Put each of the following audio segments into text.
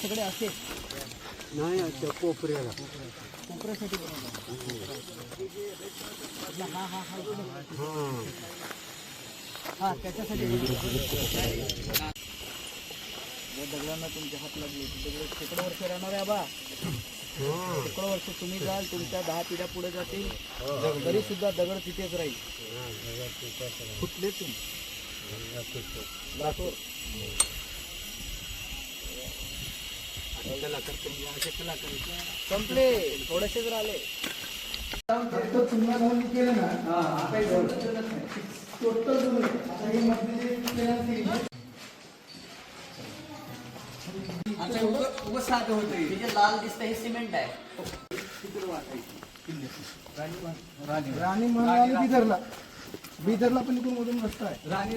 सगळे असे नाही अच्छा कोपऱ्याला कोपऱ्यासाठी हा हा हा हा त्याच्यासाठी दगडांना तुमच्या हात लागले दगड शेकडो वर्ष राहणार आहे बा. शेकडो वर्ष तुम्ही जाल तुमच्या 10 पिढ्या पुढे जातील तरी सुद्धा दगड तिथेच राहील. कुठले तुम्ही लातूर संपले थोडेसेच राहिले. केलं ना साधं होतं जे लाल दिसतं हे सिमेंट आहे. राणी म्हणून बिदरला पण इकडून मधून रस्ता आहे. राणी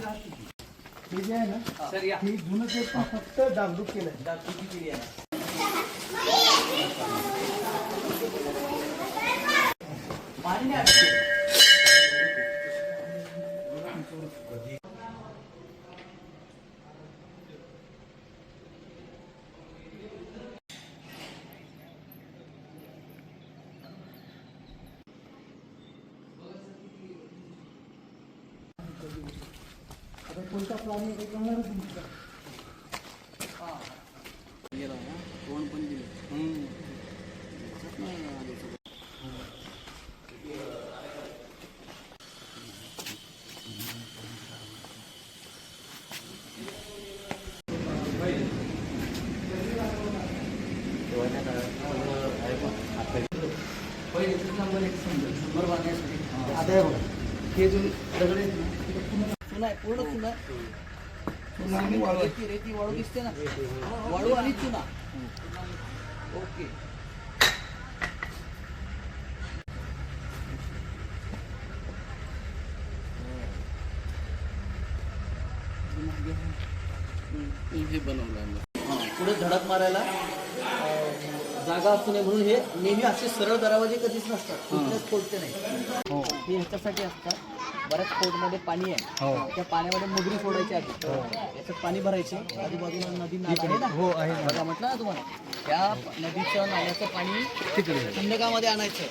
हे जे आहे ना सर ही जुनं ते फक्त डागडूक केलंय. डागडुकी केली आहे. पाणी कोणता प्राणी कोण पण दिले आता हे जो दगड आहेत ना चुना आहे पूर्ण चुना आणि वाळू रेती वाळू दिसते ना वाळू आणि चुना. ओके पुढे धडक मारायला जागा असू नये म्हणून हे नेहमी असे सरळ दरवाजे कधीच नसतात. कुठलेच फोडते नाही. हे ह्याच्यासाठी असतात. बऱ्याच फोडमध्ये पाणी आहे त्या पाण्यामध्ये मगरी फोडायची आधी याच्यात पाणी भरायचे आजूबाजूला नदी नाला आहे ना बघा म्हटलं ना तुम्हाला त्या नदीचं नाल्याचं पाणी खंडकामध्ये आणायचं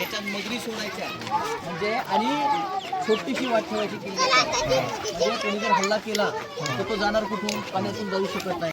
याच्यात मगरी सोडायच्या म्हणजे आणि छोटीशी वाट ठेवायची किल्ली म्हणजे कोणी जर हल्ला केला तर तो जाणार कुठून पाण्यातून जाऊ शकत नाही.